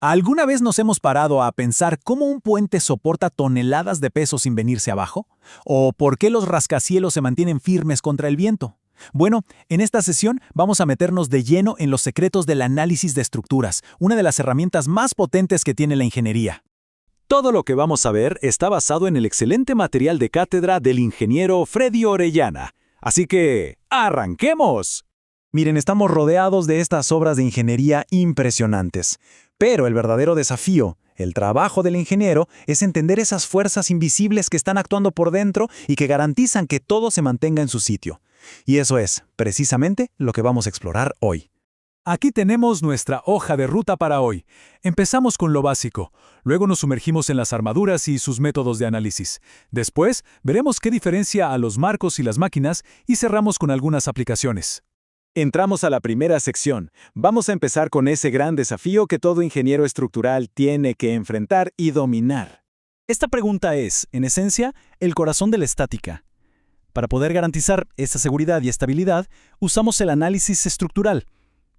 ¿Alguna vez nos hemos parado a pensar cómo un puente soporta toneladas de peso sin venirse abajo? ¿O por qué los rascacielos se mantienen firmes contra el viento? Bueno, en esta sesión vamos a meternos de lleno en los secretos del análisis de estructuras, una de las herramientas más potentes que tiene la ingeniería. Todo lo que vamos a ver está basado en el excelente material de cátedra del ingeniero Freddy Orellana. Así que, ¡arranquemos! Miren, estamos rodeados de estas obras de ingeniería impresionantes. Pero el verdadero desafío, el trabajo del ingeniero, es entender esas fuerzas invisibles que están actuando por dentro y que garantizan que todo se mantenga en su sitio. Y eso es, precisamente, lo que vamos a explorar hoy. Aquí tenemos nuestra hoja de ruta para hoy. Empezamos con lo básico, luego nos sumergimos en las armaduras y sus métodos de análisis. Después, veremos qué diferencia a los marcos y las máquinas y cerramos con algunas aplicaciones. Entramos a la primera sección. Vamos a empezar con ese gran desafío que todo ingeniero estructural tiene que enfrentar y dominar. Esta pregunta es, en esencia, el corazón de la estática. Para poder garantizar esta seguridad y estabilidad, usamos el análisis estructural.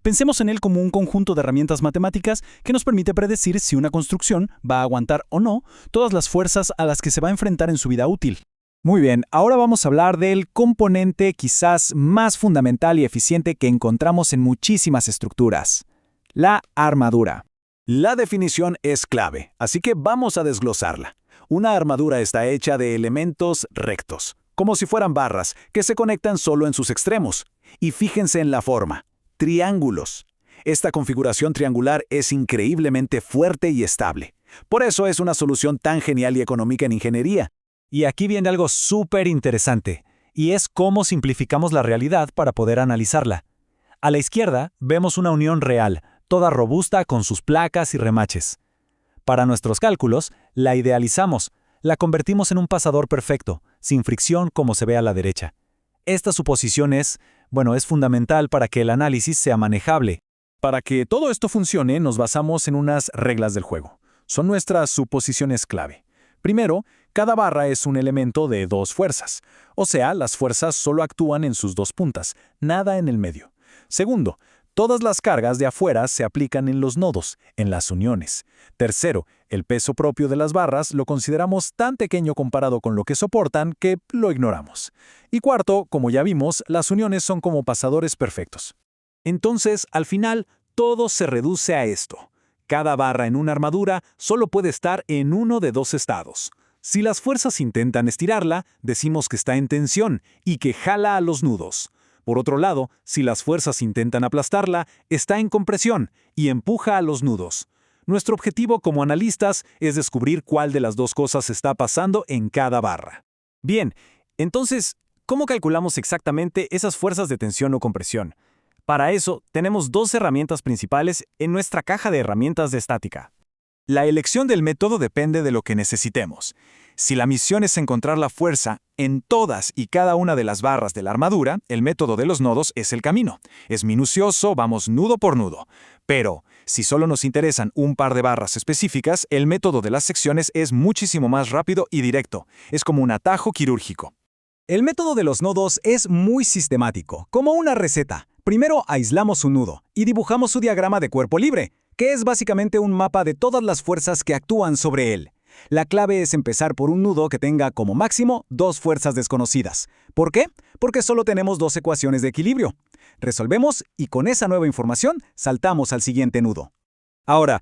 Pensemos en él como un conjunto de herramientas matemáticas que nos permite predecir si una construcción va a aguantar o no todas las fuerzas a las que se va a enfrentar en su vida útil. Muy bien, ahora vamos a hablar del componente quizás más fundamental y eficiente que encontramos en muchísimas estructuras: la armadura. La definición es clave, así que vamos a desglosarla. Una armadura está hecha de elementos rectos, como si fueran barras, que se conectan solo en sus extremos. Y fíjense en la forma: triángulos. Esta configuración triangular es increíblemente fuerte y estable. Por eso es una solución tan genial y económica en ingeniería. Y aquí viene algo súper interesante, y es cómo simplificamos la realidad para poder analizarla. A la izquierda vemos una unión real, toda robusta con sus placas y remaches. Para nuestros cálculos, la idealizamos, la convertimos en un pasador perfecto, sin fricción como se ve a la derecha. Esta suposición es fundamental para que el análisis sea manejable. Para que todo esto funcione, nos basamos en unas reglas del juego. Son nuestras suposiciones clave. Primero, cada barra es un elemento de dos fuerzas, o sea, las fuerzas solo actúan en sus dos puntas, nada en el medio. Segundo, todas las cargas de afuera se aplican en los nodos, en las uniones. Tercero, el peso propio de las barras lo consideramos tan pequeño comparado con lo que soportan que lo ignoramos. Y cuarto, como ya vimos, las uniones son como pasadores perfectos. Entonces, al final, todo se reduce a esto. Cada barra en una armadura solo puede estar en uno de dos estados. Si las fuerzas intentan estirarla, decimos que está en tensión y que jala a los nudos. Por otro lado, si las fuerzas intentan aplastarla, está en compresión y empuja a los nudos. Nuestro objetivo como analistas es descubrir cuál de las dos cosas está pasando en cada barra. Bien, entonces, ¿cómo calculamos exactamente esas fuerzas de tensión o compresión? Para eso, tenemos dos herramientas principales en nuestra caja de herramientas de estática. La elección del método depende de lo que necesitemos. Si la misión es encontrar la fuerza en todas y cada una de las barras de la armadura, el método de los nodos es el camino. Es minucioso, vamos nudo por nudo. Pero, si solo nos interesan un par de barras específicas, el método de las secciones es muchísimo más rápido y directo. Es como un atajo quirúrgico. El método de los nodos es muy sistemático, como una receta. Primero aislamos un nudo y dibujamos su diagrama de cuerpo libre, que es básicamente un mapa de todas las fuerzas que actúan sobre él. La clave es empezar por un nudo que tenga como máximo dos fuerzas desconocidas. ¿Por qué? Porque solo tenemos dos ecuaciones de equilibrio. Resolvemos y con esa nueva información saltamos al siguiente nudo. Ahora,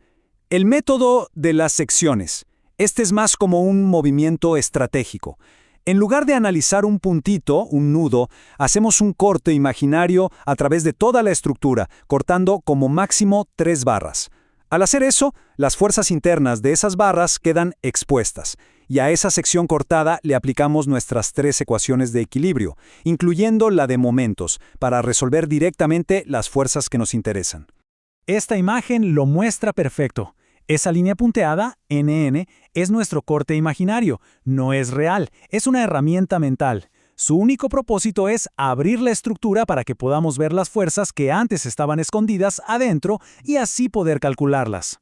el método de las secciones. Este es más como un movimiento estratégico. En lugar de analizar un puntito, un nudo, hacemos un corte imaginario a través de toda la estructura, cortando como máximo 3 barras. Al hacer eso, las fuerzas internas de esas barras quedan expuestas, y a esa sección cortada le aplicamos nuestras 3 ecuaciones de equilibrio, incluyendo la de momentos, para resolver directamente las fuerzas que nos interesan. Esta imagen lo muestra perfecto. Esa línea punteada, NN, es nuestro corte imaginario, no es real, es una herramienta mental. Su único propósito es abrir la estructura para que podamos ver las fuerzas que antes estaban escondidas adentro y así poder calcularlas.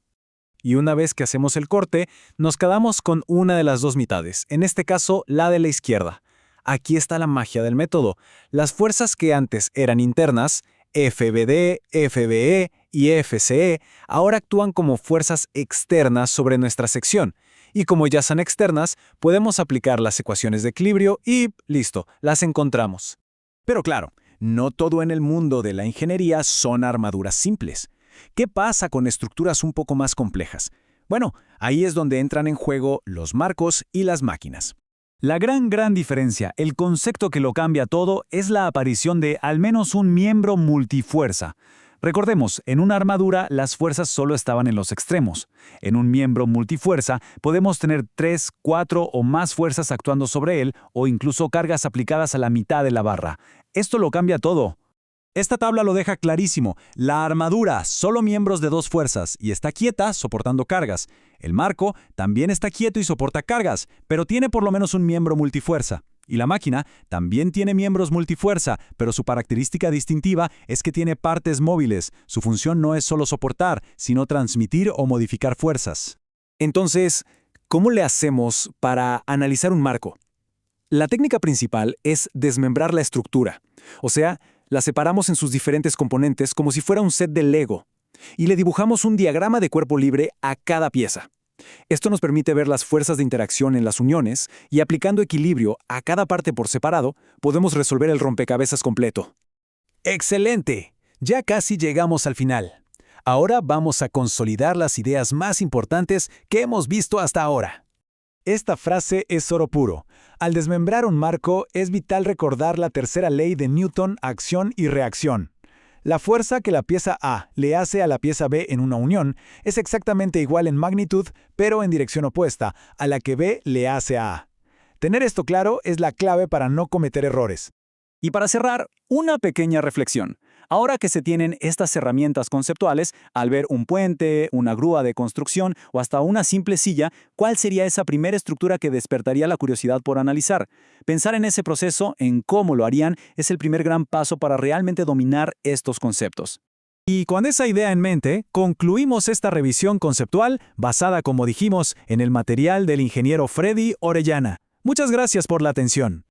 Y una vez que hacemos el corte, nos quedamos con una de las dos mitades, en este caso la de la izquierda. Aquí está la magia del método. Las fuerzas que antes eran internas, FBD, FBE y FCE ahora actúan como fuerzas externas sobre nuestra sección. Y como ya son externas, podemos aplicar las ecuaciones de equilibrio y, listo, las encontramos. Pero claro, no todo en el mundo de la ingeniería son armaduras simples. ¿Qué pasa con estructuras un poco más complejas? Bueno, ahí es donde entran en juego los marcos y las máquinas. La gran diferencia, el concepto que lo cambia todo, es la aparición de al menos un miembro multifuerza. Recordemos, en una armadura las fuerzas solo estaban en los extremos. En un miembro multifuerza podemos tener 3, 4 o más fuerzas actuando sobre él o incluso cargas aplicadas a la mitad de la barra. Esto lo cambia todo. Esta tabla lo deja clarísimo. La armadura, solo miembros de 2 fuerzas, y está quieta, soportando cargas. El marco también está quieto y soporta cargas, pero tiene por lo menos un miembro multifuerza. Y la máquina también tiene miembros multifuerza, pero su característica distintiva es que tiene partes móviles. Su función no es solo soportar, sino transmitir o modificar fuerzas. Entonces, ¿cómo le hacemos para analizar un marco? La técnica principal es desmembrar la estructura, o sea, la separamos en sus diferentes componentes como si fuera un set de Lego, y le dibujamos un diagrama de cuerpo libre a cada pieza. Esto nos permite ver las fuerzas de interacción en las uniones y aplicando equilibrio a cada parte por separado, podemos resolver el rompecabezas completo. ¡Excelente! Ya casi llegamos al final. Ahora vamos a consolidar las ideas más importantes que hemos visto hasta ahora. Esta frase es oro puro. Al desmembrar un marco, es vital recordar la tercera ley de Newton, acción y reacción. La fuerza que la pieza A le hace a la pieza B en una unión es exactamente igual en magnitud, pero en dirección opuesta, a la que B le hace a A. Tener esto claro es la clave para no cometer errores. Y para cerrar, una pequeña reflexión. Ahora que se tienen estas herramientas conceptuales, al ver un puente, una grúa de construcción o hasta una simple silla, ¿cuál sería esa primera estructura que despertaría la curiosidad por analizar? Pensar en ese proceso, en cómo lo harían, es el primer gran paso para realmente dominar estos conceptos. Y con esa idea en mente, concluimos esta revisión conceptual basada, como dijimos, en el material del ingeniero Freddy Orellana. Muchas gracias por la atención.